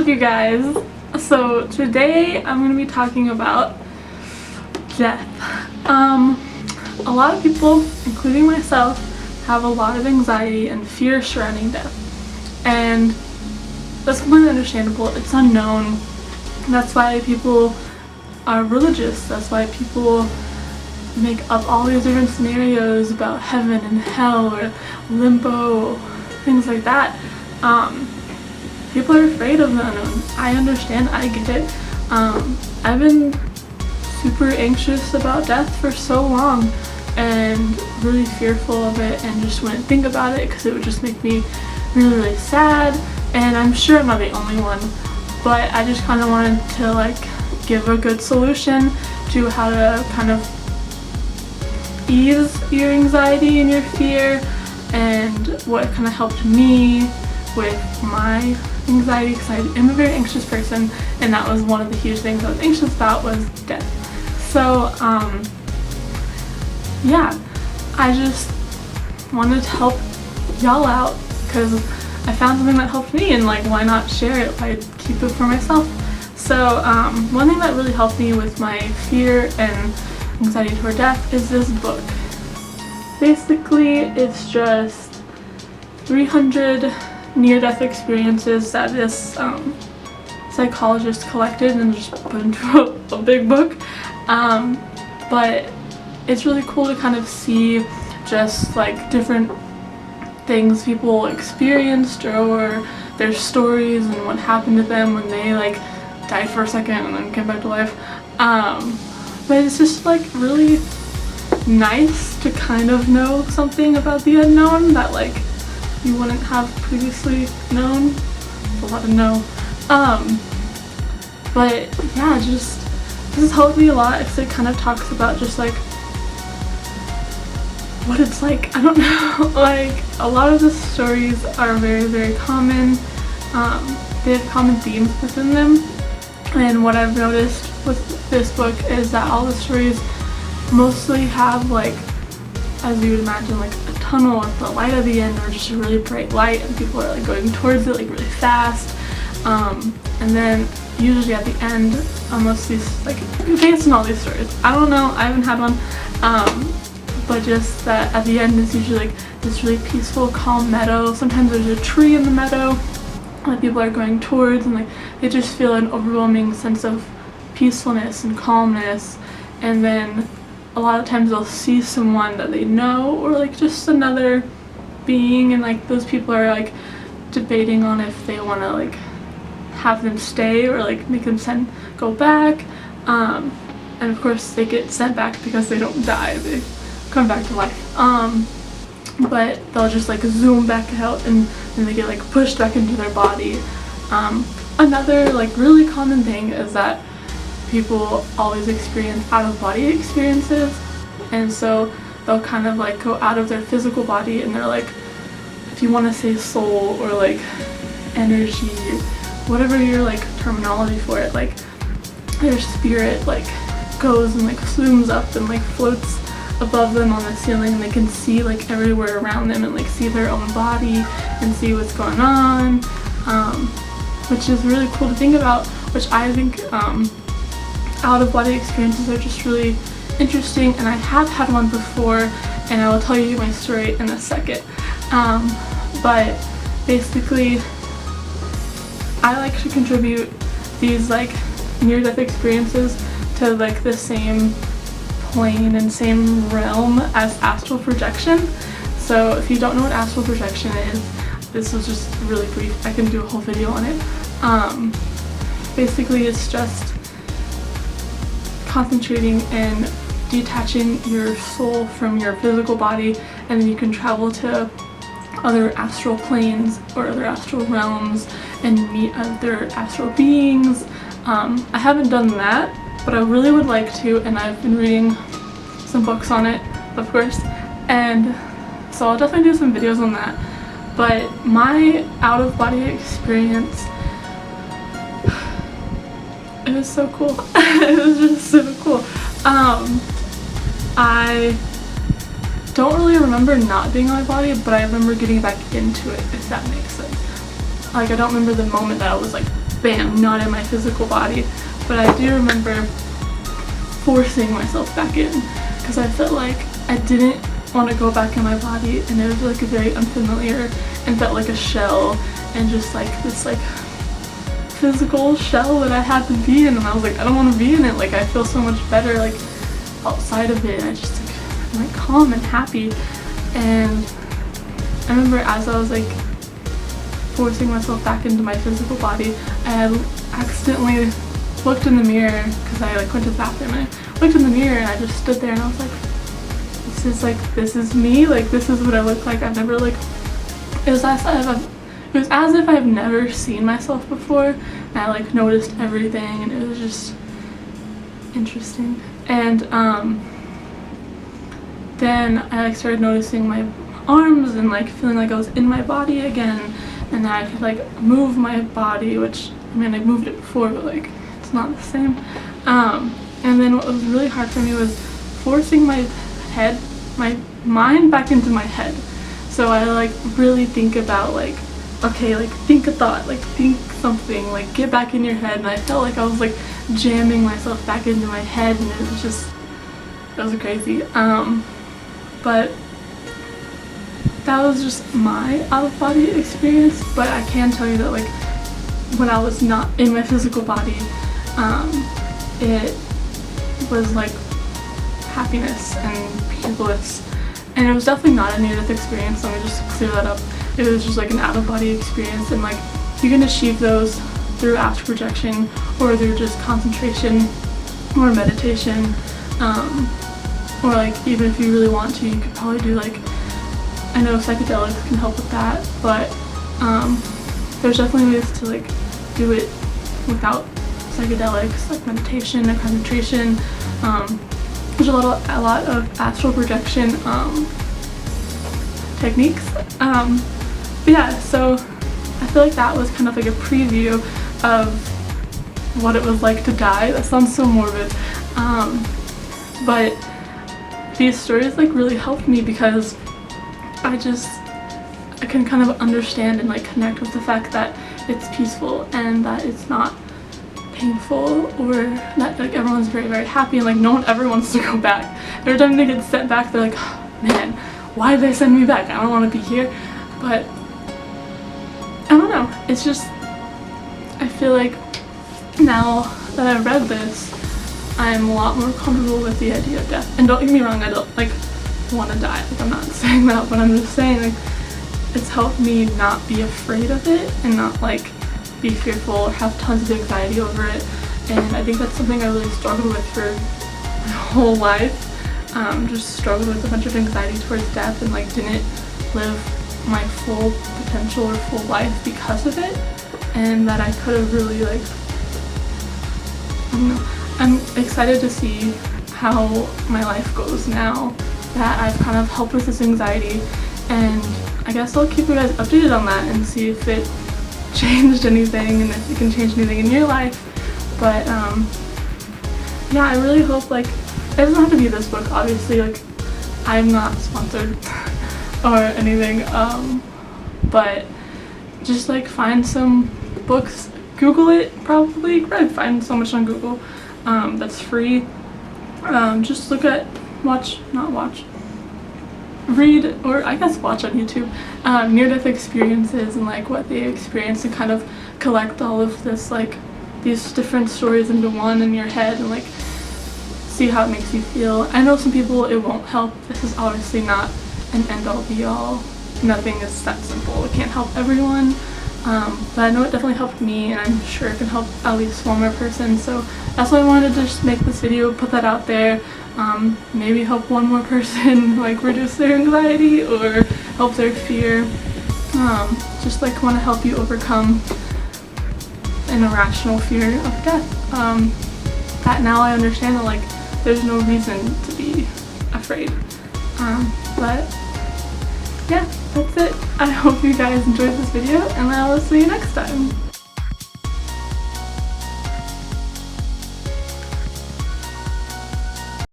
up, you guys? So today I'm going to be talking about death. A lot of people, including myself, have a lot of anxiety and fear surrounding death, and that's completely understandable. It's unknown. That's why people are religious. That's why people make up all these different scenarios about heaven and hell or limbo, things like that. People are afraid of the unknown. I understand, I get it. I've been super anxious about death for so long and really fearful of it, and just wouldn't think about it because it would just make me really sad. And I'm sure I'm not the only one, but I just kind of wanted to give a good solution to how to kind of ease your anxiety and your fear, and what kind of helped me with my anxiety, because I am a very anxious person, and that was one of the huge things I was anxious about, was death. So yeah, I just wanted to help y'all out because I found something that helped me, and why not share it? Why keep it for myself? So one thing that really helped me with my fear and anxiety toward death is this book. Basically, it's just 300 near-death experiences that this psychologist collected and just put into a big book. But it's really cool to kind of see just different things people experienced, or their stories and what happened to them when they died for a second and then came back to life. But it's just really nice to kind of know something about the unknown that you wouldn't have previously known. It's a lot to know. But yeah, this has helped me a lot because it kind of talks about just what it's like. I don't know. A lot of the stories are very, very common. They have common themes within them. And what I've noticed with this book is that all the stories mostly have as you would imagine, a tunnel with the light at the end, or just a really bright light, and people are going towards it really fast. And then usually at the end, most of these, based on all these stories, I don't know, I haven't had one, but just that at the end is usually this really peaceful, calm meadow. Sometimes there's a tree in the meadow that people are going towards, and they just feel an overwhelming sense of peacefulness and calmness. And then a lot of times they'll see someone that they know, or just another being, and those people are debating on if they want to have them stay or make them go back. And of course they get sent back because they don't die, they come back to life. But they'll just zoom back out, and then they get pushed back into their body. Another really common thing is that people always experience out-of-body experiences, and so they'll kind of go out of their physical body, and they're if you want to say soul or energy, whatever your terminology for it, their spirit goes and zooms up and floats above them on the ceiling, and they can see everywhere around them, and see their own body and see what's going on, which is really cool to think about, which I think out-of-body experiences are just really interesting, and I have had one before, and I will tell you my story in a second. But basically, I like to contribute these near-death experiences to the same plane and same realm as astral projection. So if you don't know what astral projection is, this was just really brief. I can do a whole video on it. Basically, it's just concentrating and detaching your soul from your physical body, and then you can travel to other astral planes or other astral realms and meet other astral beings. I haven't done that, but I really would like to, and I've been reading some books on it, of course, and so I'll definitely do some videos on that. But my out-of-body experience, it was so cool. It was just so cool. I don't really remember not being in my body, but I remember getting back into it, if that makes sense. I don't remember the moment that I was bam, not in my physical body. But I do remember forcing myself back in because I felt like I didn't want to go back in my body, and it was like very unfamiliar and felt like a shell and just like this like physical shell that I had to be in, and I was like, I don't want to be in it. Like I feel so much better like outside of it. I just like, I'm like calm and happy. And I remember as I was like forcing myself back into my physical body, I had accidentally looked in the mirror because I like went to the bathroom, and I looked in the mirror and I just stood there and I was like, this is me, like this is what I look like. I've never like, it was as if I've never seen myself before, and I like noticed everything, and it was just interesting. And then I like started noticing my arms and like feeling like I was in my body again, and that I could like move my body, which I mean I moved it before, but like it's not the same. And then what was really hard for me was forcing my mind back into my head. So I like really think about like, okay, like think a thought, like think something, like get back in your head. And I felt like I was like jamming myself back into my head, and it was crazy. But that was just my out-of-body experience. But I can tell you that like when I was not in my physical body, it was like happiness and pure bliss. And it was definitely not a near-death experience, let me just clear that up. It was just like an out-of-body experience, and like you can achieve those through astral projection or through just concentration or meditation, or like even if you really want to, you could probably do like, I know psychedelics can help with that, but there's definitely ways to like do it without psychedelics, like meditation or concentration. There's a lot of astral projection techniques. But yeah, so I feel like that was kind of like a preview of what it was like to die. That sounds so morbid. But these stories like really helped me because I can kind of understand and like connect with the fact that it's peaceful and that it's not painful, or that like everyone's very, very happy, and like no one ever wants to go back. Every time they get sent back, they're like, oh, man, why did they send me back? I don't want to be here. But I don't know, it's just, I feel like now that I've read this, I'm a lot more comfortable with the idea of death. And don't get me wrong, I don't like want to die, like I'm not saying that, but I'm just saying like it's helped me not be afraid of it and not like be fearful or have tons of anxiety over it. And I think that's something I really struggled with for my whole life. Just struggled with a bunch of anxiety towards death and like didn't live my full potential or full life because of it, and that I could have really like, I don't know, I'm excited to see how my life goes now that I've kind of helped with this anxiety, and I guess I'll keep you guys updated on that and see if it changed anything and if it can change anything in your life. But yeah, I really hope like, it doesn't have to be this book, obviously, like I'm not sponsored or anything, but just like find some books, Google it, probably find so much on Google that's free. Just look at, read, or I guess watch on YouTube, near-death experiences and like what they experience, and kind of collect all of this, like these different stories into one in your head and like see how it makes you feel. I know some people it won't help. This is obviously not an end-all be-all. Nothing is that simple. It can't help everyone, but I know it definitely helped me, and I'm sure it can help at least one more person. So that's why I wanted to just make this video, put that out there. Maybe help one more person like reduce their anxiety or help their fear. Just like want to help you overcome an irrational fear of death. That now I understand that like there's no reason to be afraid. But yeah, that's it. I hope you guys enjoyed this video, and I will see you next time.